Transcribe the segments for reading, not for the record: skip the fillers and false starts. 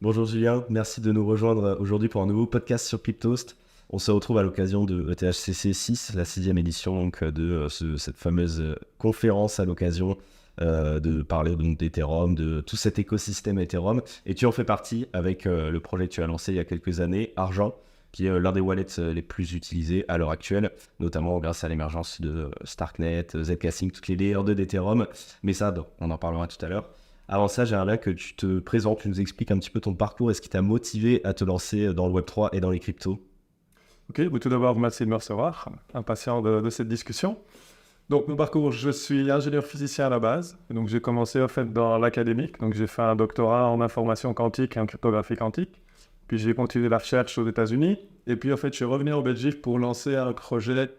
Bonjour Julien, merci de nous rejoindre aujourd'hui pour un nouveau podcast sur Cryptost. On se retrouve à l'occasion de ETHCC 6, la 6e édition donc, de cette fameuse conférence à l'occasion de parler donc, d'Ethereum, de tout cet écosystème Ethereum. Et tu en fais partie avec le projet que tu as lancé il y a quelques années, Argent, qui est l'un des wallets les plus utilisés à l'heure actuelle, notamment grâce à l'émergence de Starknet, Zcash, toutes les layers 2 d'Ethereum. Mais ça, on en parlera tout à l'heure. Avant ça, j'aimerais que tu te présentes, tu nous expliques un petit peu ton parcours et ce qui t'a motivé à te lancer dans le Web3 et dans les cryptos. Ok, tout d'abord, merci de me recevoir, impatient de cette discussion. Donc, mon parcours, je suis ingénieur physicien à la base. Donc, j'ai commencé en fait dans l'académique. Donc, j'ai fait un doctorat en information quantique et en cryptographie quantique. Puis, j'ai continué la recherche aux États-Unis. Et puis, en fait, je suis revenu en Belgique pour lancer un projet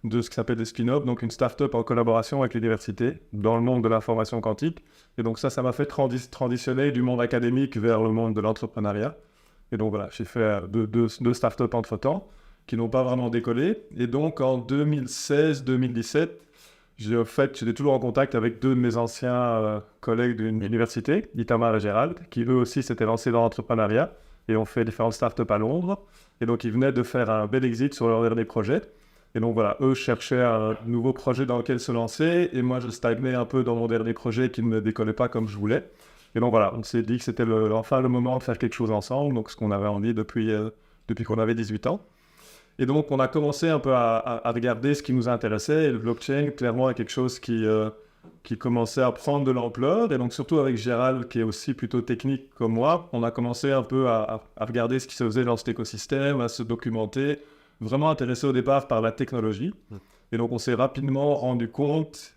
de ce qui s'appelle des spin-off, donc une start-up en collaboration avec l'université dans le monde de l'information quantique. Et donc, ça m'a fait transitionner du monde académique vers le monde de l'entrepreneuriat. Et donc, voilà, j'ai fait deux start-up entre-temps qui n'ont pas vraiment décollé. Et donc, en 2016-2017, j'étais toujours en contact avec deux de mes anciens collègues d'une université, Itamar et Gérald, qui eux aussi s'étaient lancés dans l'entrepreneuriat et ont fait différentes startups à Londres. Et donc, ils venaient de faire un bel exit sur leur dernier projet. Et donc, voilà, eux cherchaient un nouveau projet dans lequel se lancer. Et moi, je stagnais un peu dans mon dernier projet qui ne décollait pas comme je voulais. Et donc, voilà, on s'est dit que c'était enfin le moment de faire quelque chose ensemble. Donc, ce qu'on avait envie depuis qu'on avait 18 ans. Et donc, on a commencé un peu à regarder ce qui nous intéressait. Et le blockchain, clairement, est quelque chose qui commençait à prendre de l'ampleur. Et donc, surtout avec Gérald, qui est aussi plutôt technique comme moi, on a commencé un peu à regarder ce qui se faisait dans cet écosystème, à se documenter, vraiment intéressé au départ par la technologie. Et donc, on s'est rapidement rendu compte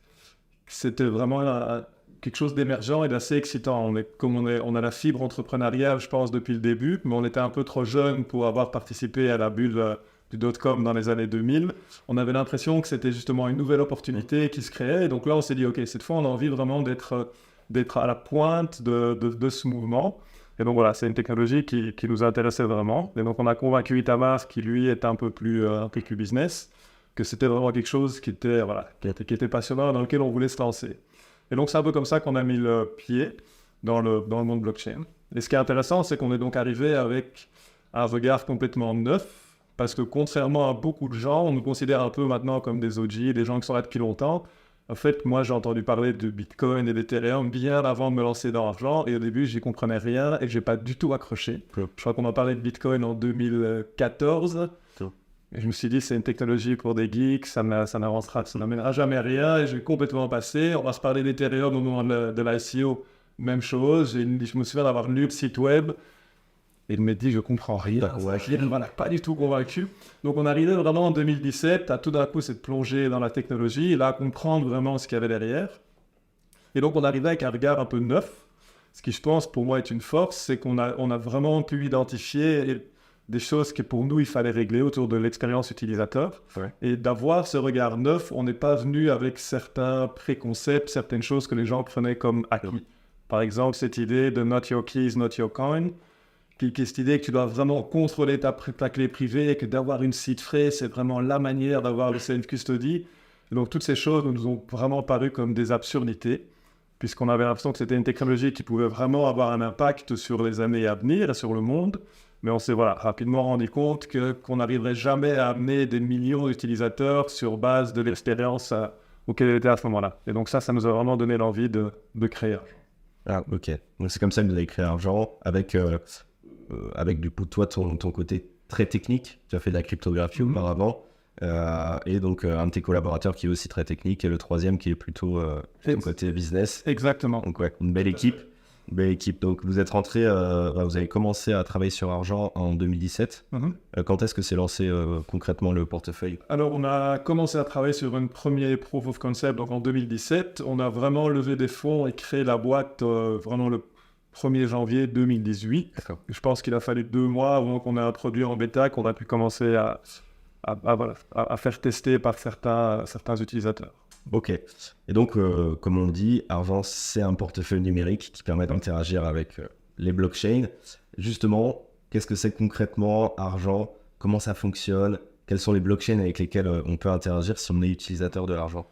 que c'était vraiment quelque chose d'émergent et d'assez excitant. On a la fibre entrepreneuriale, je pense, depuis le début, mais on était un peu trop jeune pour avoir participé à la bulle du dot-com dans les années 2000. On avait l'impression que c'était justement une nouvelle opportunité qui se créait. Et donc là, on s'est dit, OK, cette fois, on a envie vraiment d'être à la pointe de ce mouvement. Et donc voilà, c'est une technologie qui nous intéressait vraiment. Et donc on a convaincu Itamar, qui lui est un peu plus business, que c'était vraiment quelque chose qui était passionnant, dans lequel on voulait se lancer. Et donc c'est un peu comme ça qu'on a mis le pied dans le monde blockchain. Et ce qui est intéressant, c'est qu'on est donc arrivé avec un regard complètement neuf, parce que contrairement à beaucoup de gens, on nous considère un peu maintenant comme des OG, des gens qui sont là depuis longtemps. En fait, moi, j'ai entendu parler de Bitcoin et d'Ethereum bien avant de me lancer dans l'argent. Et au début, j'y comprenais rien et j'ai pas du tout accroché. Je crois qu'on en parlait de Bitcoin en 2014. Et je me suis dit, c'est une technologie pour des geeks, ça n'amènera jamais rien. Et j'ai complètement passé. On va se parler d'Ethereum au moment de l'ICO. Même chose. Je me souviens d'avoir lu le site web. Et il me dit, je comprends rien. Je ne m'en ai pas du tout convaincu. Donc, on arrivait vraiment en 2017 à tout d'un coup cette plongée dans la technologie et là à comprendre vraiment ce qu'il y avait derrière. Et donc, on arrivait avec un regard un peu neuf. Ce qui, je pense, pour moi est une force, c'est qu'on a vraiment pu identifier des choses que pour nous, il fallait régler autour de l'expérience utilisateur. Ouais. Et d'avoir ce regard neuf, on n'est pas venu avec certains préconcepts, certaines choses que les gens prenaient comme acquis. Ouais. Par exemple, cette idée de not your keys, not your coin. Qui est cette idée que tu dois vraiment contrôler ta clé privée et que d'avoir une seed phrase, c'est vraiment la manière d'avoir le self-custody. Donc, toutes ces choses nous ont vraiment paru comme des absurdités, puisqu'on avait l'impression que c'était une technologie qui pouvait vraiment avoir un impact sur les années à venir et sur le monde. Mais on s'est rapidement rendu compte qu'on n'arriverait jamais à amener des millions d'utilisateurs sur base de l'expérience auquel elle était à ce moment-là. Et donc, ça nous a vraiment donné l'envie de créer Argent. Ah, ok. Donc, c'est comme ça que vous avez créé Argent avec du coup toi ton côté très technique, tu as fait de la cryptographie auparavant et donc un de tes collaborateurs qui est aussi très technique et le troisième qui est plutôt ton côté business. Exactement. Donc ouais, une belle équipe. Donc vous êtes rentré, vous avez commencé à travailler sur Argent en 2017. Quand est-ce que s'est lancé concrètement le portefeuille? Alors on a commencé à travailler sur un premier proof of concept donc en 2017. On a vraiment levé des fonds et créé la boîte vraiment le 1er janvier 2018. D'accord. Je pense qu'il a fallu 2 mois avant qu'on ait un produit en bêta, qu'on a pu commencer à faire tester par certains utilisateurs. Ok. Et donc, comme on dit, Argent, c'est un portefeuille numérique qui permet d'interagir avec les blockchains. Justement, qu'est-ce que c'est concrètement Argent? Comment ça fonctionne? Quelles sont les blockchains avec lesquelles on peut interagir si on est utilisateur de l'argent?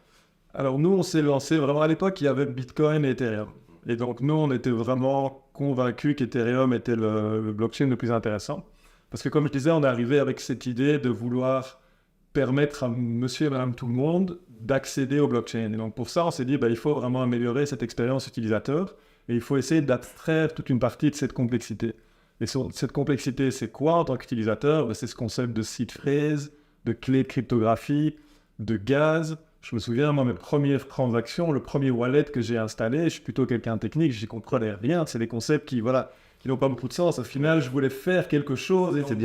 Alors nous, on s'est lancé vraiment à l'époque, il y avait Bitcoin et Ethereum. Et donc, nous, on était vraiment convaincus qu'Ethereum était le blockchain le plus intéressant. Parce que, comme je disais, on est arrivé avec cette idée de vouloir permettre à monsieur et madame tout le monde d'accéder au blockchain. Et donc, pour ça, on s'est dit, il faut vraiment améliorer cette expérience utilisateur et il faut essayer d'abstraire toute une partie de cette complexité. Et cette complexité, c'est quoi en tant qu'utilisateur? C'est ce concept de seed phrase, de clé de cryptographie, de gaz. Je me souviens, moi, mes premières transactions, le premier wallet que j'ai installé, je suis plutôt quelqu'un de technique, j'y comprenais rien. C'est des concepts qui n'ont pas beaucoup de sens. Au final, je voulais faire quelque chose. C'est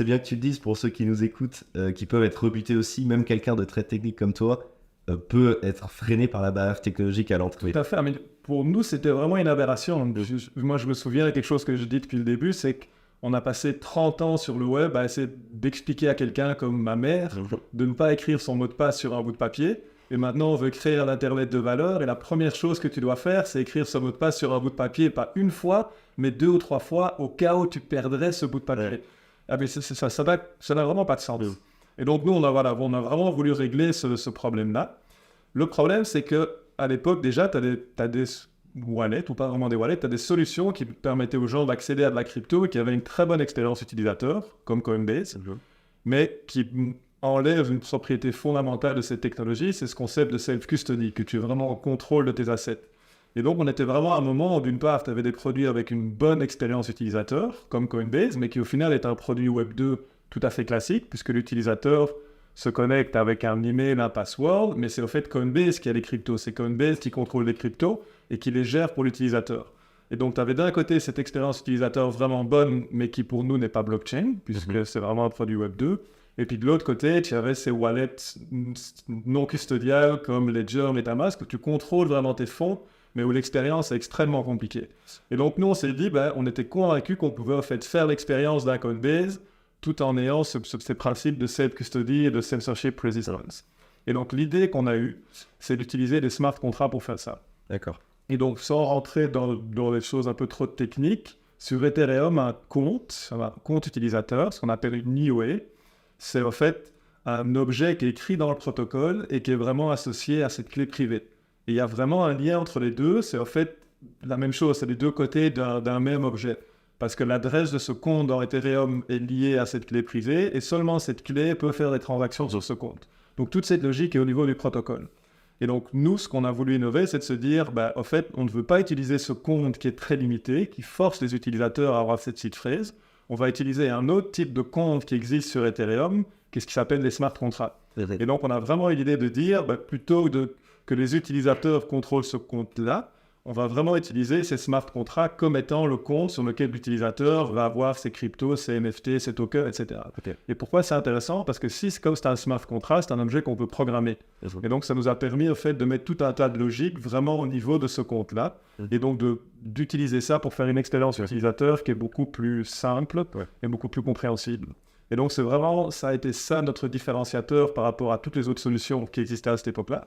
bien que tu le dises pour ceux qui nous écoutent, qui peuvent être rebutés aussi. Même quelqu'un de très technique comme toi peut être freiné par la barrière technologique à l'entrée. Tout à fait. Mais pour nous, c'était vraiment une aberration. Moi, je me souviens, quelque chose que je dis depuis le début, c'est qu'on a passé 30 ans sur le web à essayer d'expliquer à quelqu'un comme ma mère de ne pas écrire son mot de passe sur un bout de papier. Et maintenant, on veut créer un Internet de valeur. Et la première chose que tu dois faire, c'est écrire ce mot de passe sur un bout de papier, pas une fois, mais 2 ou 3 fois, au cas où tu perdrais ce bout de papier. Ouais. Ah, mais ça n'a vraiment pas de sens. Et donc, nous, on a vraiment voulu régler ce problème-là. Le problème, c'est qu'à l'époque, déjà, tu as des wallets, ou pas vraiment des wallets, tu as des solutions qui permettaient aux gens d'accéder à de la crypto et qui avaient une très bonne expérience utilisateur, comme Coinbase, mais qui enlève une propriété fondamentale de cette technologie, c'est ce concept de self-custody, que tu es vraiment en contrôle de tes assets. Et donc, on était vraiment à un moment où, d'une part, tu avais des produits avec une bonne expérience utilisateur, comme Coinbase, mais qui au final est un produit Web 2 tout à fait classique, puisque l'utilisateur se connecte avec un email, un password, mais c'est au fait Coinbase qui a les cryptos. C'est Coinbase qui contrôle les cryptos et qui les gère pour l'utilisateur. Et donc, tu avais d'un côté cette expérience utilisateur vraiment bonne, mais qui pour nous n'est pas blockchain, puisque c'est vraiment un produit Web 2. Et puis de l'autre côté, tu avais ces wallets non custodiales comme Ledger, MetaMask, où tu contrôles vraiment tes fonds, mais où l'expérience est extrêmement compliquée. Et donc nous, on s'est dit, on était convaincus qu'on pouvait en fait faire l'expérience d'un Coinbase tout en ayant ces principes de self-custody et de censorship resistance. Et donc l'idée qu'on a eue, c'est d'utiliser des smart contracts pour faire ça. D'accord. Et donc sans rentrer dans les choses un peu trop techniques, sur Ethereum, un compte utilisateur, ce qu'on appelle une EOA, c'est en fait un objet qui est écrit dans le protocole et qui est vraiment associé à cette clé privée. Et il y a vraiment un lien entre les deux, c'est en fait la même chose, c'est les deux côtés d'un même objet. Parce que l'adresse de ce compte dans Ethereum est liée à cette clé privée et seulement cette clé peut faire des transactions sur ce compte. Donc toute cette logique est au niveau du protocole. Et donc nous, ce qu'on a voulu innover, c'est de se dire, en fait, on ne veut pas utiliser ce compte qui est très limité, qui force les utilisateurs à avoir cette seed phrase. On va utiliser un autre type de compte qui existe sur Ethereum, qui est ce qui s'appelle les smart contracts. Et donc, on a vraiment eu l'idée de dire, plutôt que les utilisateurs contrôlent ce compte-là, on va vraiment utiliser ces smart contracts comme étant le compte sur lequel l'utilisateur va avoir ses cryptos, ses NFT, ses tokens, etc. Okay. Et pourquoi c'est intéressant? Parce que comme c'est un smart contract, c'est un objet qu'on peut programmer. Et donc, ça nous a permis, au fait, de mettre tout un tas de logique vraiment au niveau de ce compte-là. Et donc, d'utiliser ça pour faire une expérience utilisateur qui est beaucoup plus simple et beaucoup plus compréhensible. Et donc, ça a été ça notre différenciateur par rapport à toutes les autres solutions qui existaient à cette époque-là.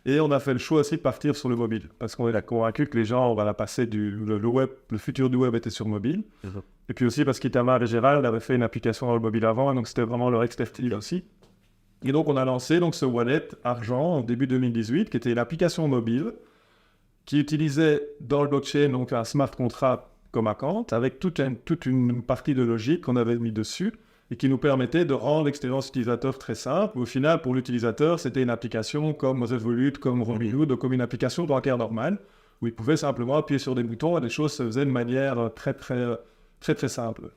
Et on a fait le choix aussi de partir sur le mobile, parce qu'on est convaincu que les gens, on va passer le web, le futur du web était sur mobile. Et puis aussi parce qu'Itamar et Gérald avaient fait une application dans le mobile avant, donc c'était vraiment leur expertise aussi. Et donc on a lancé ce wallet argent en début 2018, qui était une application mobile, qui utilisait dans le blockchain donc un smart contract comme account, avec toute une partie de logique qu'on avait mis dessus, et qui nous permettait de rendre l'expérience utilisateur très simple. Au final, pour l'utilisateur, c'était une application comme Revolut, comme Robinhood, comme une application bancaire normale, où il pouvait simplement appuyer sur des boutons et les choses se faisaient de manière très, très, très, très simple.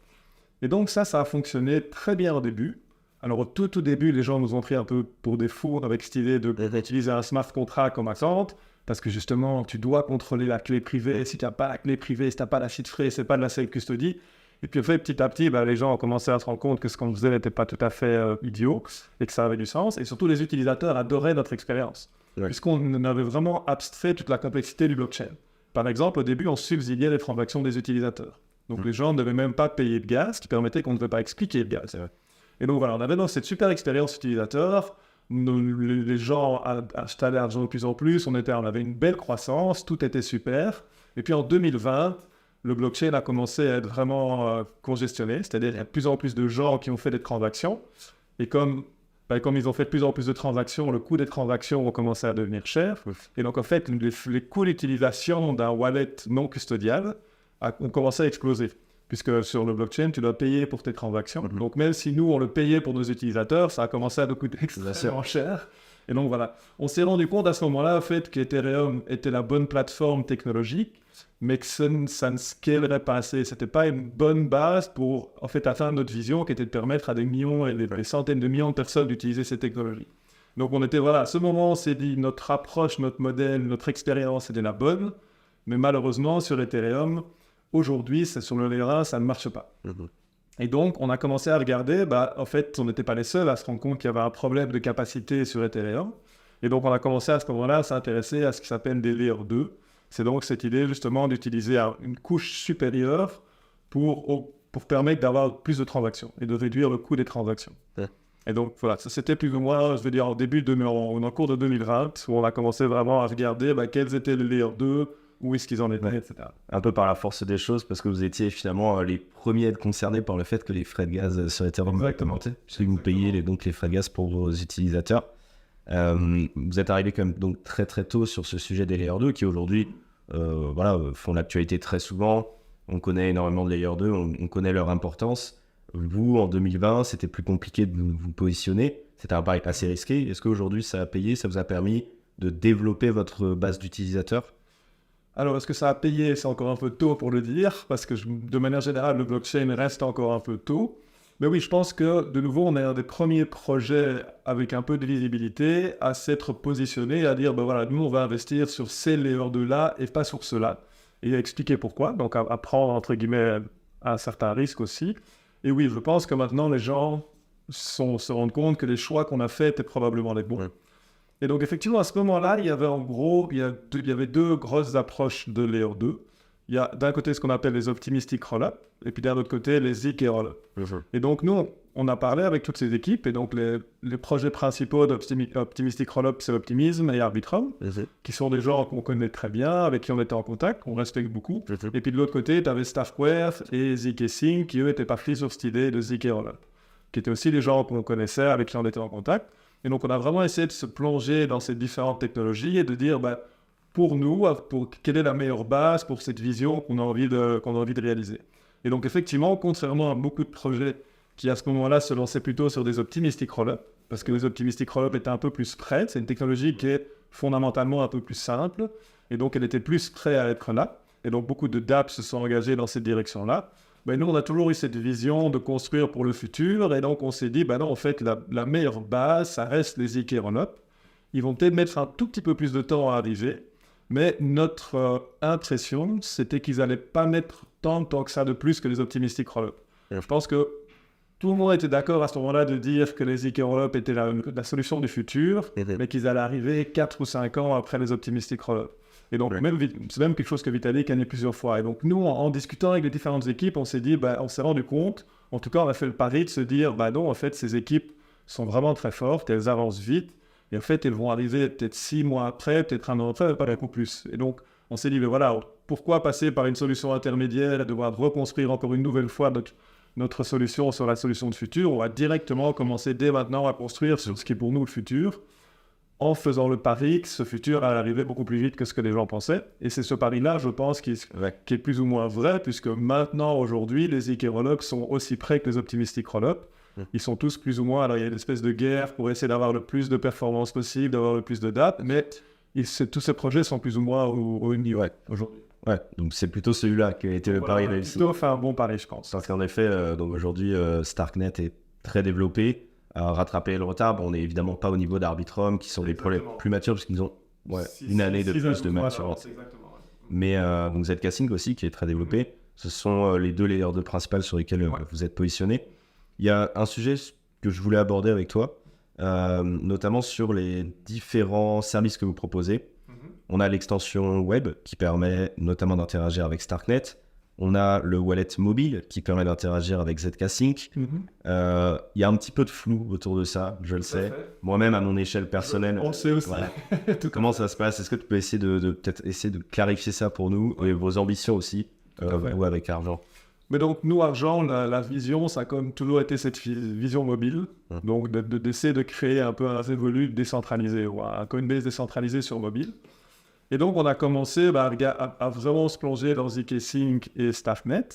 Et donc ça a fonctionné très bien au début. Alors au tout début, les gens nous ont pris un peu pour des fous avec cette idée d'utiliser un smart contract comme account, parce que justement, tu dois contrôler la clé privée. Si tu n'as pas la clé privée, si tu n'as pas la seed phrase, c'est pas de la self-custody. Et puis, en fait, petit à petit, les gens ont commencé à se rendre compte que ce qu'on faisait n'était pas tout à fait idiot et que ça avait du sens. Et surtout, les utilisateurs adoraient notre expérience, puisqu'on avait vraiment abstrait toute la complexité du blockchain. Par exemple, au début, on subsidiait les transactions des utilisateurs. Donc, les gens ne devaient même pas payer de gaz, ce qui permettait qu'on ne devait pas expliquer le gaz. Et donc, voilà, on avait donc cette super expérience utilisateur. Les gens achetaient l'argent de plus en plus. On avait une belle croissance, tout était super. Et puis, en 2020... le blockchain a commencé à être vraiment congestionné, c'est-à-dire qu'il y a de plus en plus de gens qui ont fait des transactions. Et comme comme ils ont fait de plus en plus de transactions, le coût des transactions ont commencé à devenir cher. Et donc, en fait, les coûts d'utilisation d'un wallet non custodial ont commencé à exploser. Puisque sur le blockchain, tu dois payer pour tes transactions. Donc, même si nous, on le payait pour nos utilisateurs, ça a commencé à nous coûter extrêmement cher. Et donc, voilà. On s'est rendu compte à ce moment-là, en fait, qu'Ethereum était la bonne plateforme technologique, mais que ça ne scalerait pas assez. Ce n'était pas une bonne base pour, en fait, atteindre notre vision, qui était de permettre à des millions et des centaines de millions de personnes d'utiliser ces technologies. Donc, on était, voilà, à ce moment, on s'est dit, notre approche, notre modèle, notre expérience était la bonne, mais malheureusement, sur Ethereum, aujourd'hui, sur le layer 1, ça ne marche pas. Et donc, on a commencé à regarder, en fait, on n'était pas les seuls à se rendre compte qu'il y avait un problème de capacité sur Ethereum. Et donc, on a commencé à ce moment-là à s'intéresser à ce qui s'appelle des Layer 2. C'est donc cette idée, justement, d'utiliser une couche supérieure pour permettre d'avoir plus de transactions et de réduire le coût des transactions. Et donc, voilà, ça c'était plus ou moins, je veux dire, en cours de 2020, où on a commencé vraiment à regarder quels étaient les Layer 2, où est-ce qu'ils en étaient, etc. Un peu par la force des choses, parce que vous étiez finalement les premiers à être concernés par le fait que les frais de gaz sur Ethereum augmentaient. Parce que vous payez donc les frais de gaz pour vos utilisateurs. Vous êtes arrivé quand même donc très très tôt sur ce sujet des Layer 2 qui aujourd'hui font l'actualité très souvent. On connaît énormément de Layer 2, on connaît leur importance. Vous, en 2020, c'était plus compliqué de vous positionner. C'était un pari assez risqué. Est-ce qu'aujourd'hui, ça a payé, ça vous a permis de développer votre base d'utilisateurs ? Alors, est-ce que ça a payé? C'est encore un peu tôt pour le dire, parce que de manière générale, le blockchain reste encore un peu tôt. Mais oui, je pense que, de nouveau, on est un des premiers projets avec un peu de visibilité à s'être positionné, à dire, nous, on va investir sur ces layers 2-là et pas sur ceux-là. Et à expliquer pourquoi, donc à prendre, entre guillemets, un certain risque aussi. Et oui, je pense que maintenant, les gens se rendent compte que les choix qu'on a faits étaient probablement les bons. Et donc, effectivement, à ce moment-là, il y avait deux grosses approches de Layer 2. Il y a d'un côté ce qu'on appelle les optimistic roll-up, et puis d'un autre côté les ZK roll-up. Et donc, nous, on a parlé avec toutes ces équipes, et donc les projets principaux d'optimistic roll-up, c'est Optimism et Arbitrum, qui sont des gens qu'on connaît très bien, avec qui on était en contact, qu'on respecte beaucoup. Et puis de l'autre côté, tu avais Starkware et ZK Sync, qui eux étaient partis sur cette idée de ZK roll-up, qui étaient aussi des gens qu'on connaissait, avec qui on était en contact. Et donc, on a vraiment essayé de se plonger dans ces différentes technologies et de dire, pour nous, quelle est la meilleure base pour cette vision qu'on a envie de réaliser. Et donc, effectivement, contrairement à beaucoup de projets qui, à ce moment-là, se lançaient plutôt sur des optimistic roll-up, parce que les optimistic roll-up étaient un peu plus prêtes, c'est une technologie qui est fondamentalement un peu plus simple, et donc elle était plus prête à être là. Et donc, beaucoup de dApps se sont engagés dans cette direction-là. Nous, on a toujours eu cette vision de construire pour le futur, et donc on s'est dit, non, en fait, la meilleure base, ça reste les ZK roll-up. Ils vont peut-être mettre un tout petit peu plus de temps à arriver, mais notre impression, c'était qu'ils n'allaient pas mettre tant que ça de plus que les optimistic roll-up. Je pense que tout le monde était d'accord à ce moment-là de dire que les ZK roll-up étaient la solution du futur, mais qu'ils allaient arriver 4 ou 5 ans après les optimistic roll-up. Et donc, c'est même quelque chose que Vitalik a dit plusieurs fois. Et donc, nous, en discutant avec les différentes équipes, on s'est dit, on s'est rendu compte, en tout cas, on a fait le pari de se dire, non, en fait, ces équipes sont vraiment très fortes, elles avancent vite, et en fait, elles vont arriver peut-être 6 mois après, peut-être un an après, pas beaucoup plus. Et donc, on s'est dit, pourquoi passer par une solution intermédiaire et devoir reconstruire encore une nouvelle fois notre solution sur la solution de futur? On va directement commencer dès maintenant à construire sur ce qui est pour nous le futur, en faisant le pari que ce futur allait arriver beaucoup plus vite que ce que les gens pensaient. Et c'est ce pari-là, je pense, qui est plus ou moins vrai, puisque maintenant, aujourd'hui, les ZK roll-up sont aussi prêts que les optimistic roll-up. Ils sont tous plus ou moins... Alors, il y a une espèce de guerre pour essayer d'avoir le plus de performance possible, d'avoir le plus de dates, mais tous ces projets sont plus ou moins au niveau aujourd'hui. Ouais, donc c'est plutôt celui-là qui a été le pari réussi. Plutôt fait un bon pari, je pense. Parce qu'en effet, donc aujourd'hui, Starknet est très développé. À rattraper le retard, on n'est évidemment pas au niveau d'Arbitrum, qui sont les projets plus matures, parce qu'ils ont une année de plus de maturité. Mais donc ZK Sync aussi, qui est très développé. Ce sont les deux layers 2 principales sur lesquels vous êtes positionné. Il y a un sujet que je voulais aborder avec toi, notamment sur les différents services que vous proposez. On a l'extension web qui permet notamment d'interagir avec Starknet. On a le wallet mobile qui permet d'interagir avec ZK Sync. Il y a un petit peu de flou autour de ça, je le sais. Moi-même, à mon échelle personnelle, on le sait aussi. Comment ça se passe? Est-ce que tu peux essayer peut-être essayer de clarifier ça pour nous et vos ambitions aussi, ou avec Argent? Mais donc, nous, Argent, la vision, ça a quand même toujours été cette vision mobile. Donc, d'essayer de créer un peu un Revolut décentralisé ou un Coinbase décentralisé sur mobile. Et donc, on a commencé à vraiment se plonger dans zk-Sync et Staffnet.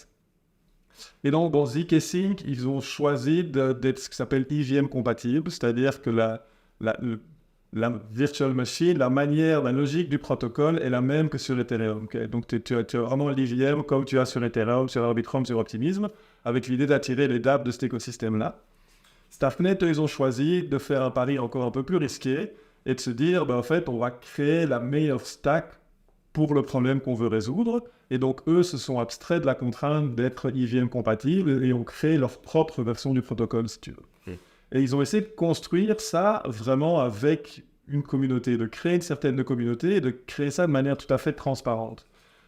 Et donc, dans zk-Sync, ils ont choisi d'être ce qui s'appelle EVM compatible, c'est-à-dire que la virtual machine, la logique du protocole est la même que sur Ethereum. Okay? Donc, tu as vraiment l'EVM comme tu as sur Ethereum, sur Arbitrum, sur Optimism, avec l'idée d'attirer les dApps de cet écosystème-là. Staffnet, eux, ils ont choisi de faire un pari encore un peu plus risqué et de se dire, en fait, on va créer la meilleure stack pour le problème qu'on veut résoudre. Et donc, eux se sont abstraits de la contrainte d'être EVM compatible et ont créé leur propre version du protocole, si tu veux. Et ils ont essayé de construire ça vraiment avec une communauté, de créer une certaine communauté et de créer ça de manière tout à fait transparente.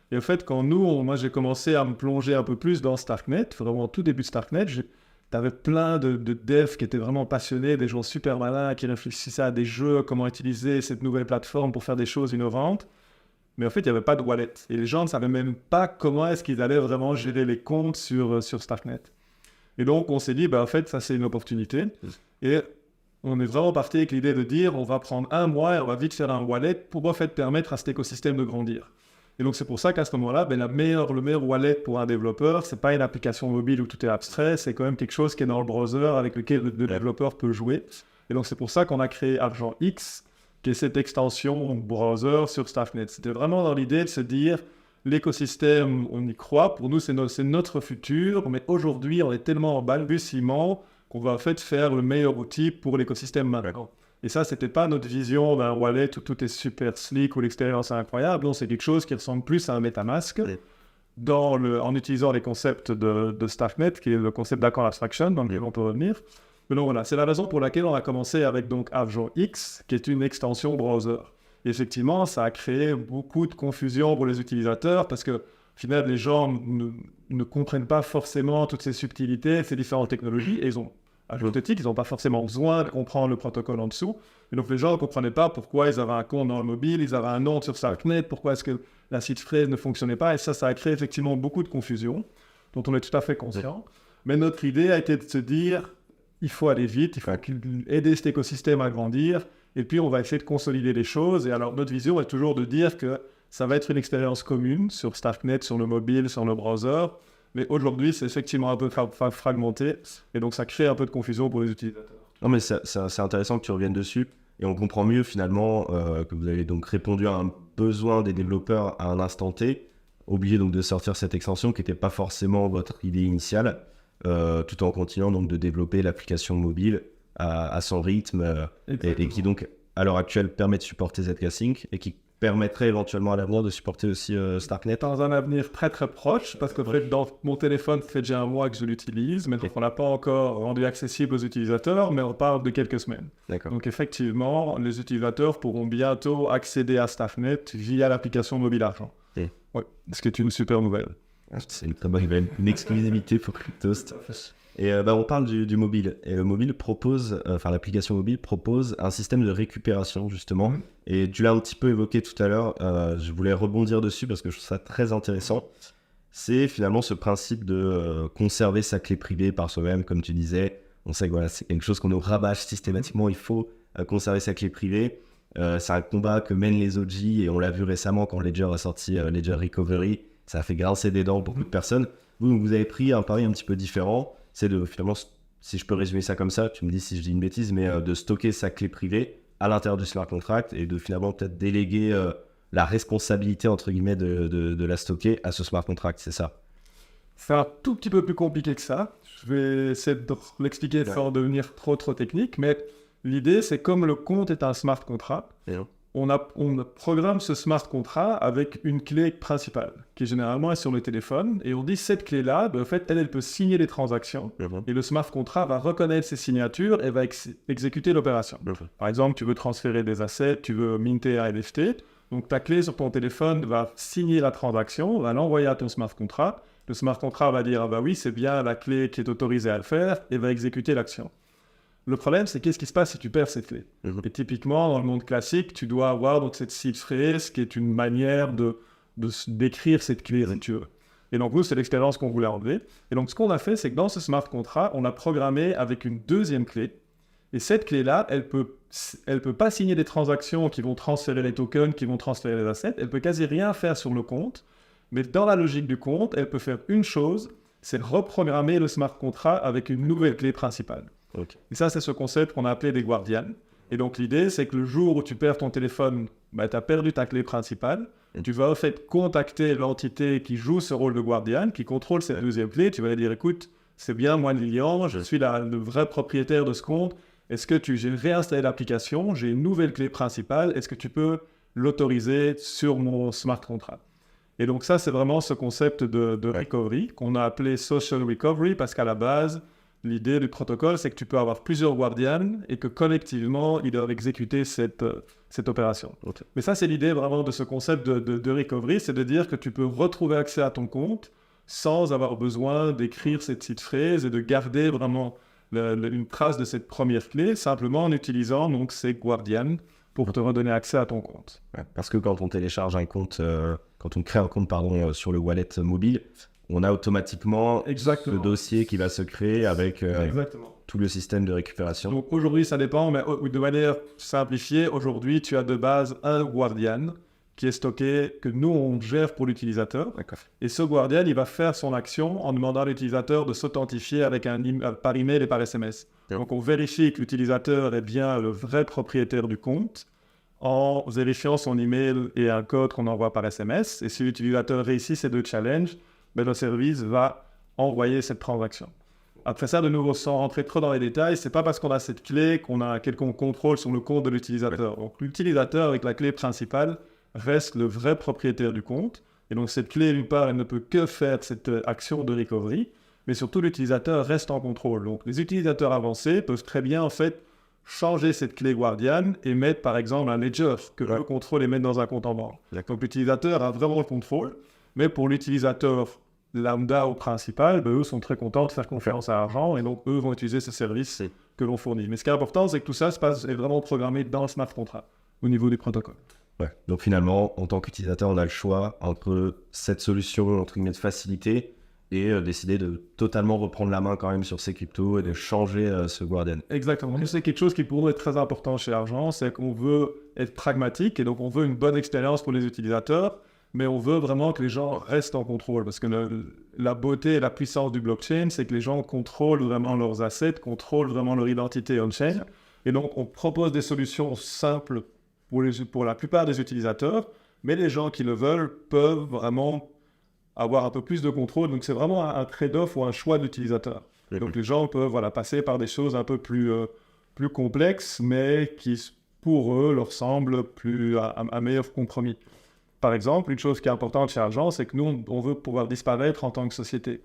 Et en fait, quand moi j'ai commencé à me plonger un peu plus dans Starknet, vraiment au tout début de Starknet, t'avais plein de devs qui étaient vraiment passionnés, des gens super malins qui réfléchissaient à des jeux, comment utiliser cette nouvelle plateforme pour faire des choses innovantes. Mais en fait, il n'y avait pas de wallet. Et les gens ne savaient même pas comment est-ce qu'ils allaient vraiment gérer les comptes sur Starknet. Et donc, on s'est dit, en fait, ça, c'est une opportunité. Et on est vraiment parti avec l'idée de dire, on va prendre un mois et on va vite faire un wallet pour, en fait, permettre à cet écosystème de grandir. Et donc, c'est pour ça qu'à ce moment-là, le meilleur wallet pour un développeur, c'est pas une application mobile où tout est abstrait, c'est quand même quelque chose qui est dans le browser avec lequel le développeur peut jouer. Et donc, c'est pour ça qu'on a créé Argent X, qui est cette extension browser sur Starknet. C'était vraiment dans l'idée de se dire, l'écosystème, on y croit, pour nous c'est notre futur, mais aujourd'hui on est tellement en balbutiement qu'on va en fait faire le meilleur outil pour l'écosystème maintenant. Et ça, c'était pas notre vision d'un wallet où tout est super slick, où l'expérience est incroyable. Non, c'est quelque chose qui ressemble plus à un MetaMask en utilisant les concepts de Starknet, qui est le concept d'accord abstraction, dans lequel on peut revenir. Mais donc voilà, c'est la raison pour laquelle on a commencé avec donc Argent X, qui est une extension browser. Et effectivement, ça a créé beaucoup de confusion pour les utilisateurs parce que, au final, les gens ne comprennent pas forcément toutes ces subtilités, ces différentes technologies, et ils ont, à juste titre, ils n'ont pas forcément besoin de comprendre le protocole en dessous. Et donc, les gens ne comprenaient pas pourquoi ils avaient un compte dans le mobile, ils avaient un nom sur Starknet, pourquoi est-ce que la seed-phrase ne fonctionnait pas. Et ça a créé effectivement beaucoup de confusion, dont on est tout à fait conscient. Mais notre idée a été de se dire, il faut aller vite, il faut aider cet écosystème à grandir. Et puis, on va essayer de consolider les choses. Et alors, notre vision est toujours de dire que ça va être une expérience commune sur Starknet, sur le mobile, sur le browser. Mais aujourd'hui, c'est effectivement un peu fragmenté. Et donc, ça crée un peu de confusion pour les utilisateurs. Non, mais c'est intéressant que tu reviennes dessus. Et on comprend mieux, finalement, que vous avez donc répondu à un besoin des développeurs à un instant T, obligé donc de sortir cette extension qui n'était pas forcément votre idée initiale, tout en continuant donc de développer l'application mobile à son rythme et qui donc à l'heure actuelle permet de supporter zk-Sync et qui permettrait éventuellement à l'avenir de supporter aussi Starknet. Dans un avenir très très proche, parce que dans mon téléphone, ça fait déjà un mois que je l'utilise, mais donc on n'a pas encore rendu accessible aux utilisateurs, mais on parle de quelques semaines. D'accord. Donc effectivement, les utilisateurs pourront bientôt accéder à Starknet via l'application mobile Argent. Ouais, ce qui est une super nouvelle. C'est une très bonne nouvelle, une exclusivité pour Cryptost. Et on parle du mobile. Et le mobile l'application mobile propose un système de récupération, justement. Et tu l'as un petit peu évoqué tout à l'heure. Je voulais rebondir dessus parce que je trouve ça très intéressant. C'est finalement ce principe de conserver sa clé privée par soi-même, comme tu disais. On sait que voilà, c'est quelque chose qu'on nous rabâche systématiquement. Il faut conserver sa clé privée. C'est un combat que mènent les OG et on l'a vu récemment quand Ledger a sorti Ledger Recovery. Ça a fait grincer des dents beaucoup de personnes. Vous avez pris un pari un petit peu différent. C'est de finalement, si je peux résumer ça comme ça, tu me dis si je dis une bêtise, mais de stocker sa clé privée à l'intérieur du smart contract et de finalement peut-être déléguer la responsabilité entre guillemets de la stocker à ce smart contract, c'est ça? C'est un tout petit peu plus compliqué que ça. Je vais essayer de l'expliquer sans devenir trop technique, mais l'idée c'est comme le compte est un smart contract, on programme ce smart contract avec une clé principale, qui généralement est sur le téléphone, et on dit cette clé-là, en fait, elle peut signer les transactions, et le smart contract va reconnaître ces signatures et va exécuter l'opération. Par exemple, tu veux transférer des assets, tu veux minter un NFT, donc ta clé sur ton téléphone va signer la transaction, va l'envoyer à ton smart contract, le smart contract va dire « Ah bah oui, c'est bien la clé qui est autorisée à le faire », et va exécuter l'action. Le problème, c'est qu'est-ce qui se passe si tu perds cette clé. Et typiquement, dans le monde classique, tu dois avoir donc cette seed phrase qui est une manière de décrire cette clé, si tu veux. Et donc, nous, c'est l'expérience qu'on voulait enlever. Et donc, ce qu'on a fait, c'est que dans ce smart contract, on a programmé avec une deuxième clé. Et cette clé-là, elle peut pas signer des transactions qui vont transférer les tokens, qui vont transférer les assets. Elle peut quasi rien faire sur le compte. Mais dans la logique du compte, elle peut faire une chose, c'est reprogrammer le smart contract avec une nouvelle clé principale. Ok. Et ça, c'est ce concept qu'on a appelé des guardians. Et donc, l'idée, c'est que le jour où tu perds ton téléphone, tu as perdu ta clé principale. Tu vas en fait contacter l'entité qui joue ce rôle de guardian, qui contrôle cette deuxième clé. Tu vas lui dire, écoute, c'est bien moi Lilian, je suis le vrai propriétaire de ce compte. Est-ce que j'ai réinstallé l'application, j'ai une nouvelle clé principale, est-ce que tu peux l'autoriser sur mon smart contract? Et donc ça, c'est vraiment ce concept de recovery qu'on a appelé social recovery, parce qu'à la base, l'idée du protocole, c'est que tu peux avoir plusieurs guardians et que collectivement, ils doivent exécuter cette opération. Okay. Mais ça, c'est l'idée vraiment de ce concept de recovery, c'est de dire que tu peux retrouver accès à ton compte sans avoir besoin d'écrire cette petite phrase et de garder vraiment une trace de cette première clé, simplement en utilisant donc ces guardians pour te redonner accès à ton compte. Ouais, parce que quand on télécharge un compte, quand on crée un compte sur le wallet mobile, on a automatiquement ce dossier qui va se créer avec tout le système de récupération. Donc aujourd'hui, ça dépend, mais de manière simplifiée, aujourd'hui, tu as de base un guardian qui est stocké, que nous, on gère pour l'utilisateur. D'accord. Et ce guardian, il va faire son action en demandant à l'utilisateur de s'authentifier par email et par SMS. Ouais. Donc on vérifie que l'utilisateur est bien le vrai propriétaire du compte en vérifiant son email et un code qu'on envoie par SMS. Et si l'utilisateur réussit ces deux challenges, le service va envoyer cette transaction. Après ça, de nouveau, sans rentrer trop dans les détails, c'est pas parce qu'on a cette clé qu'on a quelconque contrôle sur le compte de l'utilisateur. Ouais. Donc l'utilisateur, avec la clé principale, reste le vrai propriétaire du compte. Et donc cette clé, d'une part, elle ne peut que faire cette action de recovery, mais surtout l'utilisateur reste en contrôle. Donc les utilisateurs avancés peuvent très bien en fait changer cette clé guardian et mettre par exemple un ledger que eux contrôlent et mettre dans un compte en banque. Donc l'utilisateur a vraiment le contrôle, mais pour l'utilisateur lambda ou principal, eux sont très contents de faire confiance à Argent et donc eux vont utiliser ce service que l'on fournit. Mais ce qui est important, c'est que tout ça est vraiment programmé dans le smart contract au niveau du protocole. Ouais. Donc finalement, en tant qu'utilisateur, on a le choix entre cette solution entre guillemets de facilité et décider de totalement reprendre la main quand même sur ces cryptos et de changer ce guardian. Exactement. C'est quelque chose qui pour nous est très important chez Argent, c'est qu'on veut être pragmatique et donc on veut une bonne expérience pour les utilisateurs, mais on veut vraiment que les gens restent en contrôle parce que la beauté et la puissance du blockchain, c'est que les gens contrôlent vraiment leurs assets, contrôlent vraiment leur identité on-chain. Et donc on propose des solutions simples pour la plupart des utilisateurs, mais les gens qui le veulent peuvent vraiment avoir un peu plus de contrôle. Donc c'est vraiment un trade-off ou un choix de l'utilisateur. Donc les gens peuvent passer par des choses un peu plus complexes, mais qui pour eux leur semblent un meilleur compromis. Par exemple, une chose qui est importante chez Argent, c'est que nous, on veut pouvoir disparaître en tant que société.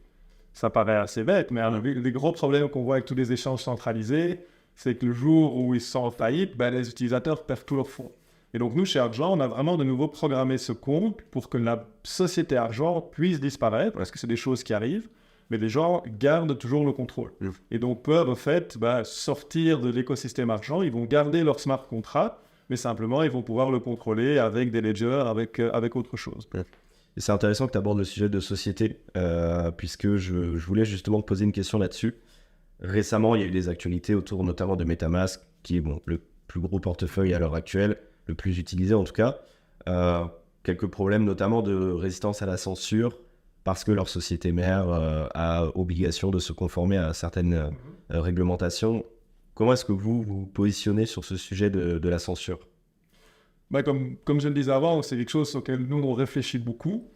Ça paraît assez bête, mais les gros problèmes qu'on voit avec tous les échanges centralisés, c'est que le jour où ils sont en faillite, les utilisateurs perdent tous leurs fonds. Et donc nous, chez Argent, on a vraiment de nouveau programmé ce compte pour que la société Argent puisse disparaître, parce que c'est des choses qui arrivent, mais les gens gardent toujours le contrôle. Et donc peuvent en fait sortir de l'écosystème Argent, ils vont garder leur smart contract, mais simplement ils vont pouvoir le contrôler avec des ledgers, avec autre chose. Et c'est intéressant que tu abordes le sujet de société, puisque je voulais justement te poser une question là-dessus. Récemment, il y a eu des actualités autour notamment de MetaMask, qui est le plus gros portefeuille à l'heure actuelle, le plus utilisé en tout cas. Quelques problèmes notamment de résistance à la censure, parce que leur société mère a obligation de se conformer à certaines réglementations. Comment est-ce que vous vous positionnez sur ce sujet de la censure ? Comme je le disais avant, c'est quelque chose sur lequel nous, on réfléchit beaucoup.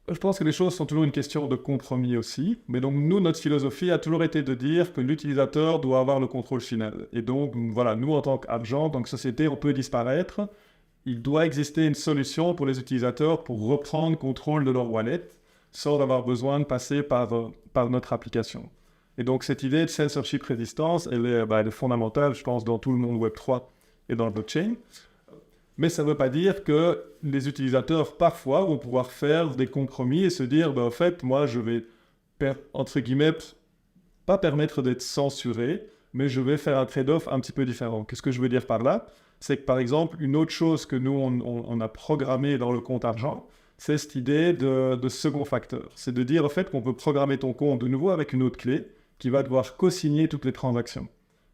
Je pense que les choses sont toujours une question de compromis aussi. Mais donc, nous, notre philosophie a toujours été de dire que l'utilisateur doit avoir le contrôle final. Et donc, voilà, nous, en tant qu'Argent, en tant que société, on peut disparaître. Il doit exister une solution pour les utilisateurs pour reprendre contrôle de leur wallet sans avoir besoin de passer par notre application. Et donc, cette idée de censorship résistance, elle est fondamentale, je pense, dans tout le monde Web3 et dans le blockchain. Mais ça ne veut pas dire que les utilisateurs, parfois, vont pouvoir faire des compromis et se dire, en fait, moi, je vais, entre guillemets, pas permettre d'être censuré, mais je vais faire un trade-off un petit peu différent. Qu'est-ce que je veux dire par là ? C'est que, par exemple, une autre chose que nous, on a programmé dans le compte Argent, c'est cette idée de second facteur. C'est de dire, en fait, qu'on peut programmer ton compte de nouveau avec une autre clé qui va devoir co-signer toutes les transactions.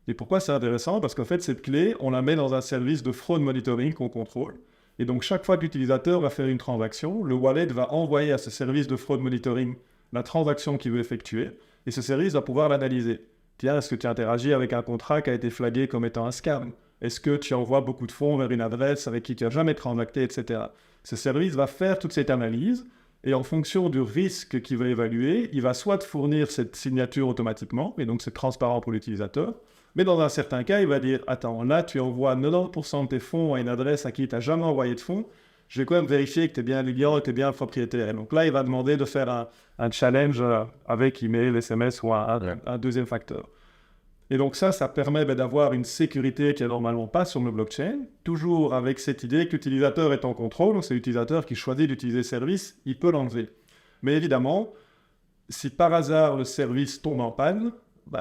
Et pourquoi c'est intéressant? Parce qu'en fait, cette clé, on la met dans un service de fraud monitoring qu'on contrôle. Et donc, chaque fois que l'utilisateur va faire une transaction, le wallet va envoyer à ce service de fraud monitoring la transaction qu'il veut effectuer. Et ce service va pouvoir l'analyser. Tiens, est-ce que tu interagis avec un contrat qui a été flagué comme étant un scam? Est-ce que tu envoies beaucoup de fonds vers une adresse avec qui tu n'as jamais transacté, etc. Ce service va faire toute cette analyse. Et en fonction du risque qu'il va évaluer, il va soit fournir cette signature automatiquement, et donc c'est transparent pour l'utilisateur, mais dans un certain cas, il va dire « Attends, là, tu envoies 90% de tes fonds à une adresse à qui tu n'as jamais envoyé de fonds, je vais quand même vérifier que tu es bien le client et que tu es bien le propriétaire. » Et donc là, il va demander de faire un challenge avec email, SMS ou un deuxième facteur. Et donc ça permet d'avoir une sécurité qui n'est normalement pas sur le blockchain, toujours avec cette idée que l'utilisateur est en contrôle, donc c'est l'utilisateur qui choisit d'utiliser le service, il peut l'enlever. Mais évidemment, si par hasard le service tombe en panne,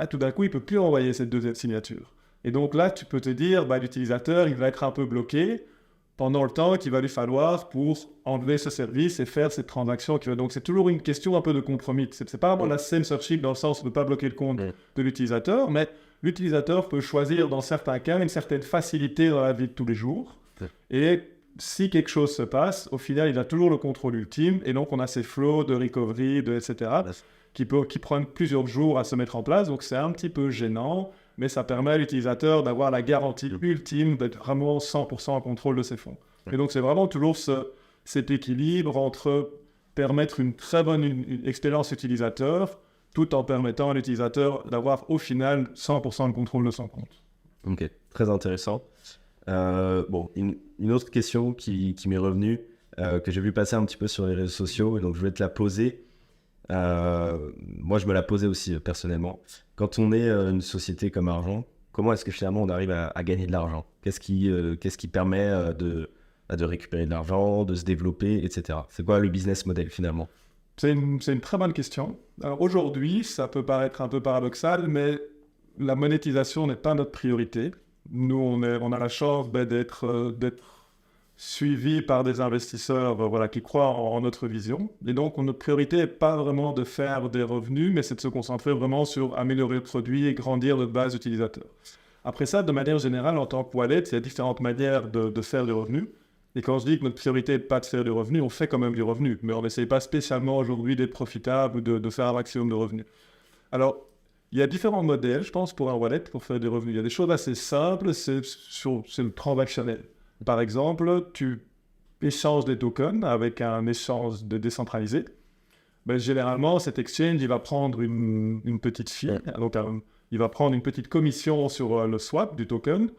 tout d'un coup, il ne peut plus envoyer cette deuxième signature. Et donc là, tu peux te dire, l'utilisateur, il va être un peu bloqué pendant le temps qu'il va lui falloir pour enlever ce service et faire cette transaction. Donc c'est toujours une question un peu de compromis. C'est pas vraiment la censorship dans le sens de ne pas bloquer le compte de l'utilisateur, mais l'utilisateur peut choisir dans certains cas une certaine facilité dans la vie de tous les jours. Et si quelque chose se passe, au final, il a toujours le contrôle ultime. Et donc, on a ces flows de recovery, etc., qui prennent plusieurs jours à se mettre en place. Donc, c'est un petit peu gênant, mais ça permet à l'utilisateur d'avoir la garantie ultime d'être vraiment 100% en contrôle de ses fonds. Et donc, c'est vraiment toujours cet équilibre entre permettre une très bonne expérience utilisateur, tout en permettant à l'utilisateur d'avoir au final 100% de contrôle de son compte. Ok, très intéressant. Une autre question qui m'est revenue, que j'ai vu passer un petit peu sur les réseaux sociaux, et donc je vais te la poser. Moi, je me la posais aussi personnellement. Quand on est une société comme Argent, comment est-ce que finalement on arrive à gagner de l'argent? Qu'est-ce qui permet de récupérer de l'argent, de se développer, etc. C'est quoi le business model finalement? C'est une très bonne question. Alors aujourd'hui, ça peut paraître un peu paradoxal, mais la monétisation n'est pas notre priorité. Nous, on a la chance d'être suivis par des investisseurs qui croient en notre vision. Et donc, notre priorité n'est pas vraiment de faire des revenus, mais c'est de se concentrer vraiment sur améliorer le produit et grandir notre base d'utilisateurs. Après ça, de manière générale, en tant que wallet, il y a différentes manières de faire des revenus. Et quand je dis que notre priorité n'est pas de faire du revenu, on fait quand même du revenu. Mais on n'essaye pas spécialement aujourd'hui d'être profitable ou de faire un maximum de revenus. Alors, il y a différents modèles, je pense, pour un wallet, pour faire des revenus. Il y a des choses assez simples, c'est le transactionnel. Par exemple, tu échanges des tokens avec un échange décentralisé. Généralement, cet exchange, il va prendre une petite fee. Donc, il va prendre une petite commission sur le swap du token.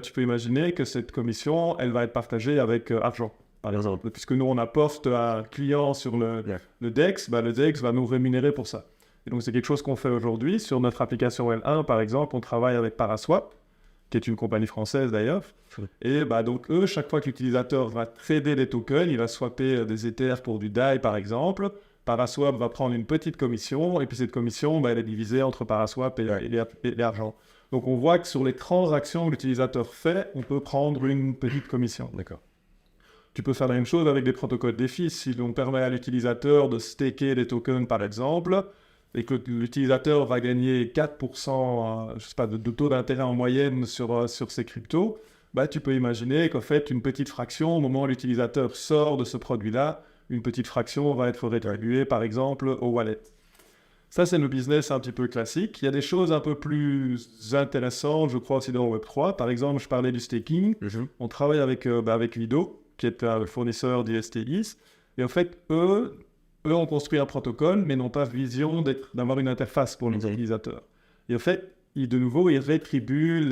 Tu peux imaginer que cette commission, elle va être partagée avec Argent, par exemple. Puisque nous, on apporte un client sur le DEX, le DEX va nous rémunérer pour ça. Et donc, c'est quelque chose qu'on fait aujourd'hui. Sur notre application L1, par exemple, on travaille avec Paraswap, qui est une compagnie française d'ailleurs. Et donc, eux, chaque fois que l'utilisateur va trader des tokens, il va swapper des Ethers pour du DAI, par exemple. Paraswap va prendre une petite commission, et puis cette commission, elle est divisée entre Paraswap et Argent. Donc, on voit que sur les transactions que l'utilisateur fait, on peut prendre une petite commission. D'accord. Tu peux faire la même chose avec des protocoles DeFi. Si on permet à l'utilisateur de staker des tokens, par exemple, et que l'utilisateur va gagner 4% de taux d'intérêt en moyenne sur ces cryptos, tu peux imaginer qu'en fait, une petite fraction, au moment où l'utilisateur sort de ce produit-là, une petite fraction va être rétribuée, par exemple, au wallet. Ça, c'est le business un petit peu classique. Il y a des choses un peu plus intéressantes, je crois, aussi dans Web3. Par exemple, je parlais du staking. On travaille avec Lido, qui est un fournisseur d'ISTIs. Et en fait, eux ont construit un protocole, mais n'ont pas vision d'avoir une interface pour les utilisateurs. Et en fait, ils rétribuent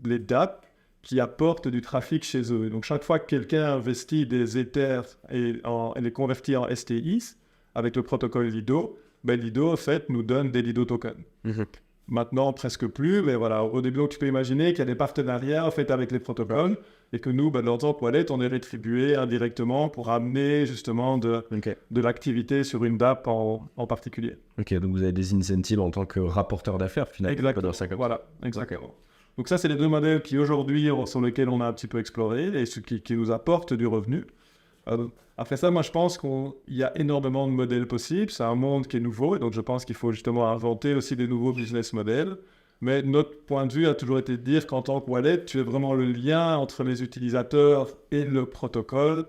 les dApps qui apportent du trafic chez eux. Et donc, chaque fois que quelqu'un investit des Ethers et les convertit en STIs, avec le protocole Lido, Lido, en fait, nous donne des Lido tokens. Maintenant, presque plus, mais voilà, au début, donc, tu peux imaginer qu'il y a des partenariats en fait, avec les protocoles et que nous, dans notre wallet, on est rétribué indirectement pour amener justement de l'activité sur une DApp en particulier. Ok, donc vous avez des incentives en tant que rapporteur d'affaires, finalement. Exactement. Voilà, exactement. Donc ça, c'est les deux modèles qui aujourd'hui, sur lesquels on a un petit peu exploré et qui nous apportent du revenu. Après ça, moi, je pense qu'il y a énormément de modèles possibles. C'est un monde qui est nouveau, et donc je pense qu'il faut justement inventer aussi des nouveaux business models. Mais notre point de vue a toujours été de dire qu'en tant que wallet, tu es vraiment le lien entre les utilisateurs et le protocole.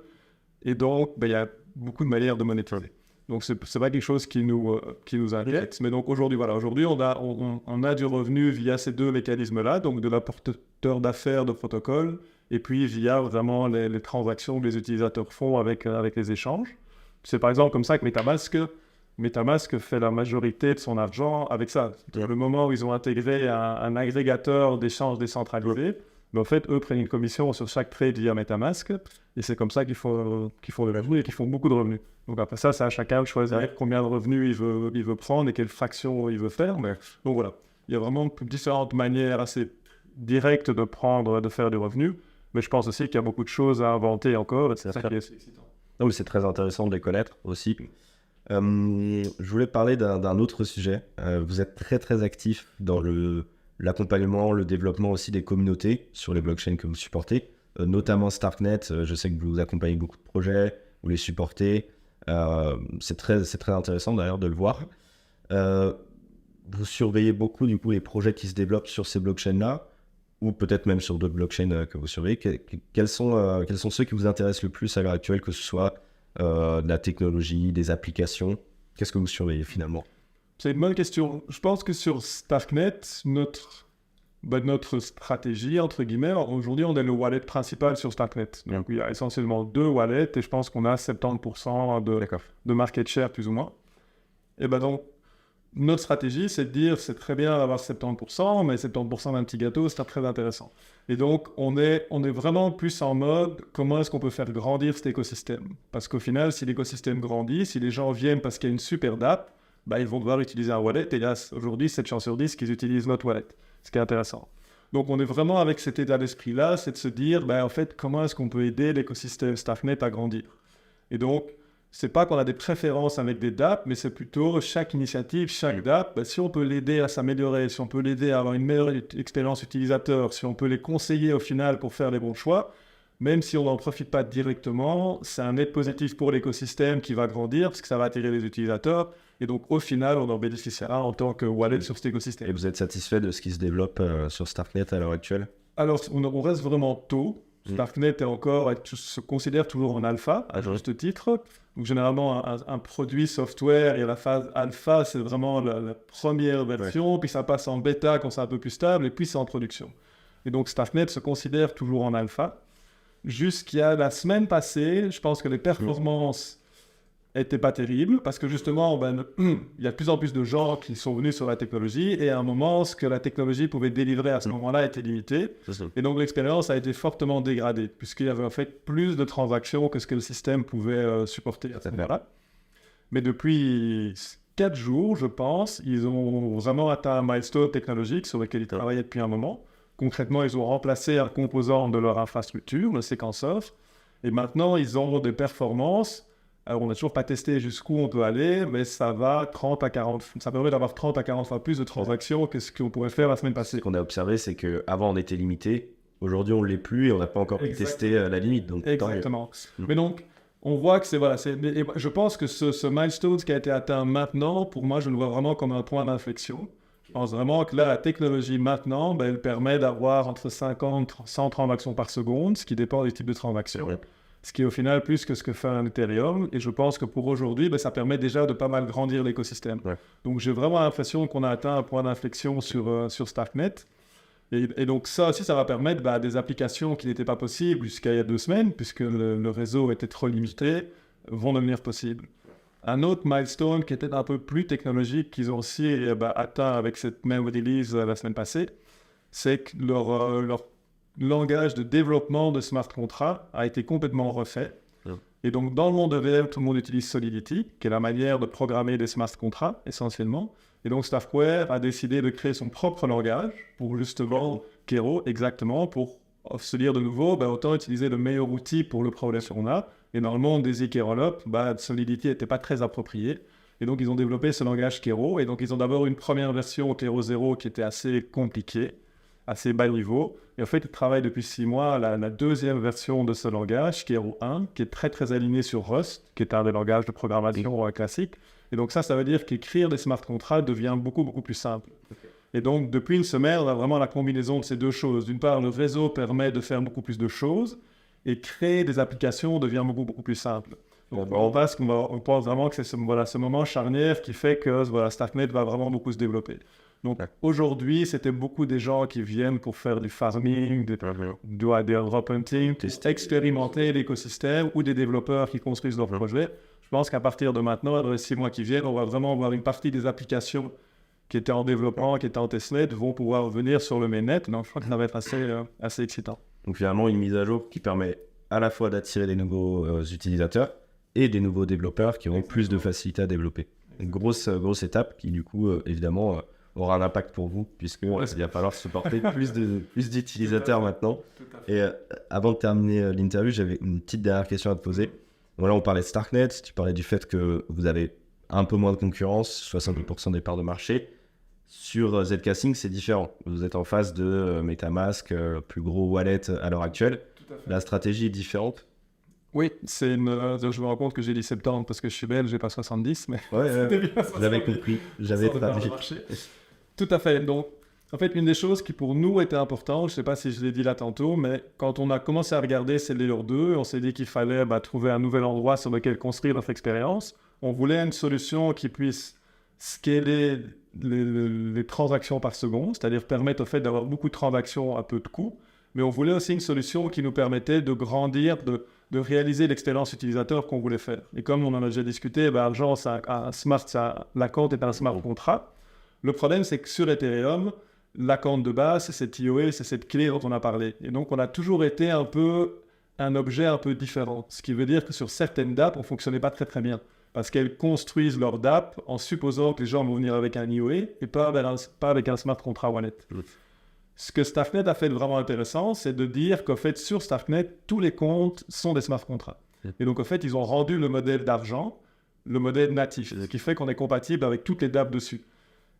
Et donc, il y a beaucoup de manières de monétiser. Donc, c'est pas quelque chose qui nous inquiète. Mais donc, aujourd'hui, on a du revenu via ces deux mécanismes-là, donc de l'apporteur d'affaires de protocole, et puis via vraiment les transactions que les utilisateurs font avec les échanges. C'est par exemple comme ça que MetaMask fait la majorité de son argent avec ça. Le moment où ils ont intégré un agrégateur d'échanges décentralisé, mais en fait, eux prennent une commission sur chaque trade via MetaMask, et c'est comme ça qu'ils font de revenus et qu'ils font beaucoup de revenus. Donc après ça, c'est à chacun de choisir combien de revenus il veut prendre et quelle fraction il veut faire. Mais, donc voilà, il y a vraiment différentes manières assez directes de faire du revenu, mais je pense aussi qu'il y a beaucoup de choses à inventer encore, et c'est ça qui est excitant. Non, mais c'est très intéressant de les connaître aussi. Je voulais parler d'un autre sujet. Vous êtes très très actif dans l'accompagnement, le développement aussi des communautés sur les blockchains que vous supportez, notamment Starknet. Je sais que vous accompagnez beaucoup de projets, vous les supportez. C'est très intéressant d'ailleurs de le voir. Vous surveillez beaucoup du coup les projets qui se développent sur ces blockchains-là, ou peut-être même sur d'autres blockchains que vous surveillez. Quels sont ceux qui vous intéressent le plus à l'heure actuelle, que ce soit de la technologie, des applications? Qu'est-ce que vous surveillez finalement? C'est une bonne question. Je pense que sur Starknet, notre stratégie, entre guillemets, aujourd'hui, on est le wallet principal sur Starknet. Donc, il y a essentiellement 2 wallets et je pense qu'on a 70% de market share, plus ou moins. Et donc, notre stratégie, c'est de dire, c'est très bien d'avoir 70%, mais 70% d'un petit gâteau, c'est très intéressant. Et donc, on est vraiment plus en mode, comment est-ce qu'on peut faire grandir cet écosystème? Parce qu'au final, si l'écosystème grandit, si les gens viennent parce qu'il y a une super app, ils vont devoir utiliser un wallet. Et il y a aujourd'hui 7 chances sur 10 qu'ils utilisent notre wallet, ce qui est intéressant. Donc, on est vraiment avec cet état d'esprit-là, c'est de se dire, en fait, comment est-ce qu'on peut aider l'écosystème Starknet à grandir? Et donc, c'est pas qu'on a des préférences avec des dApps, mais c'est plutôt chaque initiative, chaque dApp, si on peut l'aider à s'améliorer, si on peut l'aider à avoir une meilleure expérience utilisateur, si on peut les conseiller au final pour faire les bons choix, même si on n'en profite pas directement, c'est un net positif pour l'écosystème qui va grandir parce que ça va attirer les utilisateurs. Et donc, au final, on en bénéficiera en tant que wallet sur cet écosystème. Et vous êtes satisfait de ce qui se développe sur Starknet à l'heure actuelle? Alors, on reste vraiment tôt. Starknet se considère toujours en alpha, à juste titre. Donc, généralement, un produit software, il y a la phase alpha, c'est vraiment la première version, puis ça passe en bêta quand c'est un peu plus stable, et puis c'est en production. Et donc, Starknet se considère toujours en alpha. Jusqu'à la semaine passée, je pense que les performances n'étaient pas terribles, parce que justement, il y a de plus en plus de gens qui sont venus sur la technologie, et à un moment, ce que la technologie pouvait délivrer à ce moment-là était limité. Et donc, l'expérience a été fortement dégradée, puisqu'il y avait en fait plus de transactions que ce que le système pouvait supporter à ce moment-là. Mais depuis 4 jours, je pense, ils ont vraiment atteint un milestone technologique sur lequel ils travaillaient depuis un moment. Concrètement, ils ont remplacé un composant de leur infrastructure, le séquenceur, et maintenant, ils ont des performances. Alors, on n'a toujours pas testé jusqu'où on peut aller, mais ça permet d'avoir 30 à 40 fois plus de transactions que ce qu'on pourrait faire la semaine passée. Ce qu'on a observé, c'est qu'avant, on était limité. Aujourd'hui, on ne l'est plus et on n'a pas encore pu tester la limite. Donc, exactement. Mais donc, on voit que je pense que ce milestone qui a été atteint maintenant, pour moi, je le vois vraiment comme un point d'inflexion. Je pense vraiment que là, la technologie maintenant, elle permet d'avoir entre 50 et 100 transactions par seconde, ce qui dépend du type de transaction. Ce qui est au final plus que ce que fait un Ethereum. Et je pense que pour aujourd'hui, ça permet déjà de pas mal grandir l'écosystème. Donc j'ai vraiment l'impression qu'on a atteint un point d'inflexion sur Starknet. Et donc ça aussi, ça va permettre des applications qui n'étaient pas possibles jusqu'à il y a 2 semaines, puisque le réseau était trop limité, vont devenir possibles. Un autre milestone qui était un peu plus technologique qu'ils ont aussi atteint avec cette même release la semaine passée, c'est que leur langage de développement de smart contracts a été complètement refait. Et donc, dans le monde de VM, tout le monde utilise Solidity, qui est la manière de programmer des smart contracts, essentiellement. Et donc, Starkware a décidé de créer son propre langage pour justement, Kero, exactement, pour se dire de nouveau, autant utiliser le meilleur outil pour le problème qu'on a. Et dans le monde des e-Kerolop, Solidity n'était pas très approprié. Et donc, ils ont développé ce langage Kero. Et donc, ils ont d'abord une première version Kero 0 qui était assez compliquée. assez bas niveau. Et en fait, ils travaillent depuis 6 mois à la deuxième version de ce langage, qui est Hero 1, qui est très très aligné sur Rust, qui est un des langages de programmation classiques. Et donc ça veut dire qu'écrire des smart contracts devient beaucoup beaucoup plus simple. Et donc, depuis une semaine, on a vraiment la combinaison de ces deux choses. D'une part, le réseau permet de faire beaucoup plus de choses, et créer des applications devient beaucoup, beaucoup plus simple. Donc, on pense vraiment que c'est ce moment charnière qui fait que StarkNet va vraiment beaucoup se développer. Donc, aujourd'hui, c'était beaucoup des gens qui viennent pour faire du farming, des drop hunting, expérimenter l'écosystème, ou des développeurs qui construisent leurs projets. Je pense qu'à partir de maintenant, dans les 6 mois qui viennent, on va vraiment avoir une partie des applications qui étaient en développement, qui étaient en testnet, vont pouvoir venir sur le mainnet. Donc, je crois que ça va être assez excitant. Donc, finalement, une mise à jour qui permet à la fois d'attirer des nouveaux utilisateurs et des nouveaux développeurs qui auront plus de facilité à développer. Une grosse étape qui, du coup, évidemment, aura un impact pour vous, puisqu'il va falloir supporter plus d'utilisateurs maintenant. Et avant de terminer l'interview, j'avais une petite dernière question à te poser. Voilà, on parlait de StarkNet, tu parlais du fait que vous avez un peu moins de concurrence, 70% des parts de marché. Sur ZK-Sync, c'est différent. Vous êtes en face de MetaMask, plus gros wallet à l'heure actuelle. La stratégie est différente. Oui, je me rends compte que j'ai dit 70 parce que je suis belge, j'ai pas 70, mais j'avais compris, j'avais traduit. Tout à fait. Donc, en fait, une des choses qui pour nous était importante, je sais pas si je l'ai dit là tantôt, mais quand on a commencé à regarder ces Layer 2, on s'est dit qu'il fallait trouver un nouvel endroit sur lequel construire notre expérience. On voulait une solution qui puisse scaler les transactions par seconde, c'est-à-dire permettre au fait d'avoir beaucoup de transactions à peu de coûts, mais on voulait aussi une solution qui nous permettait de grandir, de réaliser l'expérience utilisateur qu'on voulait faire. Et comme on en a déjà discuté, Argent, l'account est un smart contract. Le problème, c'est que sur Ethereum, l'account de base, c'est cette IOE, c'est cette clé dont on a parlé. Et donc, on a toujours été un objet un peu différent. Ce qui veut dire que sur certaines dApps, on ne fonctionnait pas très très bien. Parce qu'elles construisent leur dApp en supposant que les gens vont venir avec un IOE et pas avec un smart contract wallet. Ce que StarkNet a fait de vraiment intéressant, c'est de dire qu'en fait, sur StarkNet, tous les comptes sont des smart contracts. Et donc, en fait, ils ont rendu le modèle d'argent, le modèle natif, ce qui fait qu'on est compatible avec toutes les dApps dessus.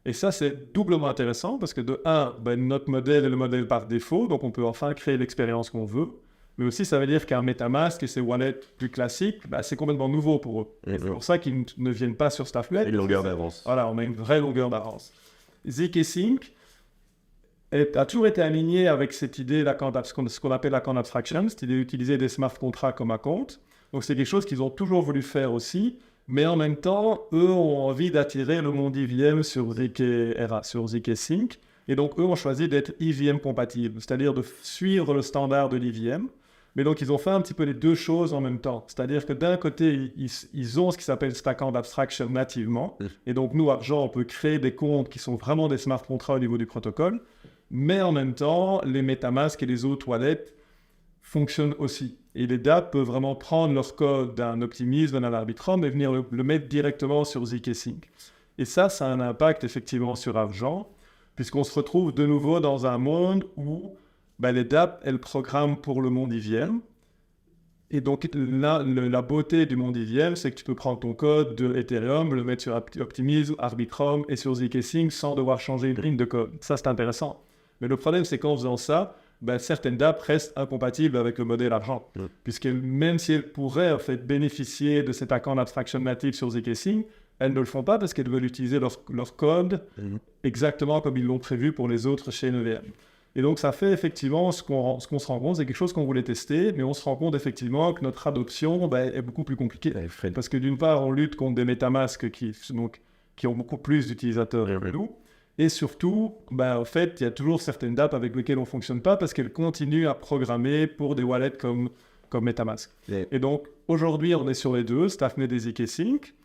Et ça, c'est doublement intéressant parce que de un, notre modèle est le modèle par défaut, donc on peut enfin créer l'expérience qu'on veut. Mais aussi, ça veut dire qu'un MetaMask et ses wallets plus classiques, c'est complètement nouveau pour eux. C'est pour ça qu'ils ne viennent pas sur StarkNet. Une longueur d'avance. Voilà, on a une vraie longueur d'avance. ZK-Sync a toujours été aligné avec cette idée, ce qu'on appelle l'account abstraction, c'est l'idée d'utiliser des smart contracts comme account. Donc, c'est quelque chose qu'ils ont toujours voulu faire aussi. Mais en même temps, eux ont envie d'attirer le monde EVM sur ZK-Sync. Et donc, eux ont choisi d'être EVM compatibles, c'est-à-dire de suivre le standard de l'EVM. Mais donc, ils ont fait un petit peu les deux choses en même temps. C'est-à-dire que d'un côté, ils ont ce qui s'appelle Stackend Abstraction nativement. Et donc, nous, Argent, on peut créer des comptes qui sont vraiment des smart contracts au niveau du protocole. Mais en même temps, les MetaMask et les autres wallets fonctionnent aussi. Et les dApps peuvent vraiment prendre leur code d'un Optimism, d'un Arbitrum et venir le mettre directement sur ZK-Sync. Et ça a un impact effectivement sur Argent, puisqu'on se retrouve de nouveau dans un monde où les dApps, elles programment pour le monde EVM. Et donc, là, la beauté du monde EVM, c'est que tu peux prendre ton code de Ethereum, le mettre sur Optimism, Arbitrum et sur ZK-Sync sans devoir changer une ligne de code. Ça, c'est intéressant. Mais le problème, c'est qu'en faisant ça, certaines dApps restent incompatibles avec le modèle argent. Puisque même si elles pourraient en fait, bénéficier de cet account abstraction native sur ZK-Sync, elles ne le font pas parce qu'elles veulent utiliser leur code exactement comme ils l'ont prévu pour les autres chaînes EVM. Et donc, ça fait effectivement ce qu'on se rend compte, c'est quelque chose qu'on voulait tester, mais on se rend compte effectivement que notre adoption est beaucoup plus compliquée. Parce que d'une part, on lutte contre des MetaMask qui ont beaucoup plus d'utilisateurs que nous. Et surtout, en fait, il y a toujours certaines dApps avec lesquelles on ne fonctionne pas parce qu'elles continuent à programmer pour des wallets comme MetaMask. Et donc, aujourd'hui, on est sur les deux, StarkNet et ZK-Sync.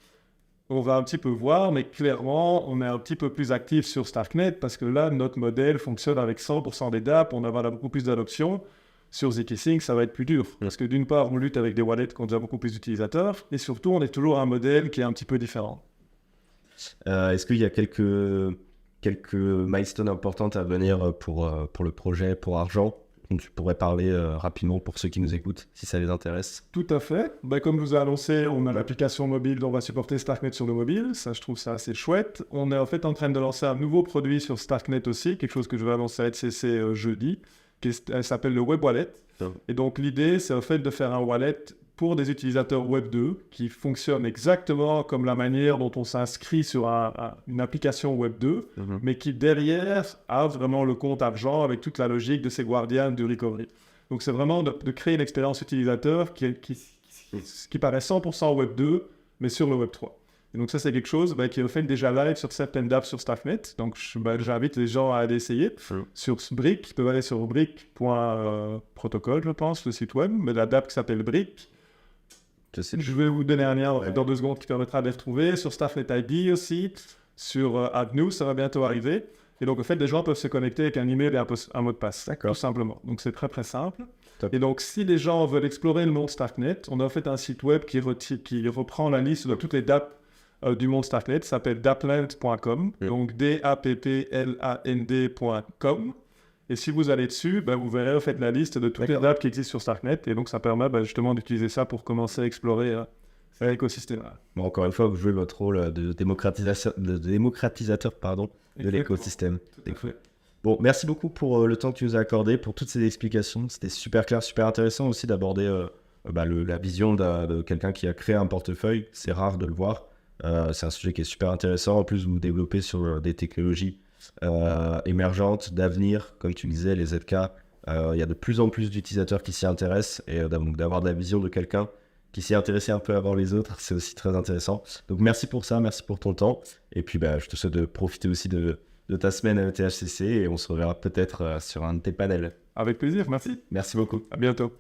On va un petit peu voir, mais clairement, on est un petit peu plus actif sur StarkNet parce que là, notre modèle fonctionne avec 100% des dApps, on a beaucoup plus d'adoption. Sur ZK-Sync, ça va être plus dur. Parce que d'une part, on lutte avec des wallets qui ont déjà beaucoup plus d'utilisateurs et surtout, on est toujours un modèle qui est un petit peu différent. Est-ce qu'il y a quelques milestones importantes à venir pour le projet, pour Argent, dont tu pourrais parler rapidement pour ceux qui nous écoutent, si ça les intéresse. Tout à fait. Comme je vous ai annoncé, on a l'application mobile dont on va supporter StarkNet sur le mobile. Ça, je trouve ça assez chouette. On est en fait en train de lancer un nouveau produit sur StarkNet aussi, quelque chose que je vais annoncer à HCC jeudi, elle s'appelle le Web Wallet. Et donc l'idée, c'est en fait de faire un wallet pour des utilisateurs Web 2 qui fonctionne exactement comme la manière dont on s'inscrit sur une application Web 2, mais qui derrière a vraiment le compte argent avec toute la logique de ces guardians du recovery. Donc c'est vraiment de créer une expérience utilisateur qui paraît 100% Web 2, mais sur le Web 3. Et donc ça, c'est quelque chose qui est fait déjà live sur certaines apps sur StarkNet. Donc j'invite les gens à aller essayer. Sur Brick, ils peuvent aller sur brick.protocol, je pense, le site web, mais la app qui s'appelle Brick. Je vais vous donner un lien dans 2 secondes qui permettra de les retrouver. Sur StarkNet ID aussi, sur AdNews, ça va bientôt arriver. Et donc, en fait, les gens peuvent se connecter avec un email et un mot de passe, tout simplement. Donc, c'est très, très simple. Top. Et donc, si les gens veulent explorer le monde StarkNet, on a fait un site web qui reprend la liste de toutes les DApp du monde StarkNet, ça s'appelle dappland.com, donc dappland.com. Et si vous allez dessus, vous verrez en fait la liste de toutes les DApp qui existent sur StarkNet, et donc ça permet justement d'utiliser ça pour commencer à explorer l'écosystème. Bon, encore une fois, vous jouez votre rôle de démocratisateur de l'écosystème. Bon, merci beaucoup pour le temps que tu nous as accordé, pour toutes ces explications. C'était super clair, super intéressant aussi d'aborder la vision de quelqu'un qui a créé un portefeuille. C'est rare de le voir. C'est un sujet qui est super intéressant. En plus, vous développez sur des technologies émergentes, d'avenir. Comme tu disais, les ZK, il y a de plus en plus d'utilisateurs qui s'y intéressent. Et donc d'avoir de la vision de quelqu'un qui s'y intéressait un peu avant les autres, c'est aussi très intéressant. Donc merci pour ça, merci pour ton temps. Et puis je te souhaite de profiter aussi de ta semaine à ETHCC et on se reverra peut-être sur un de tes panels. Avec plaisir, merci. Merci beaucoup. À bientôt.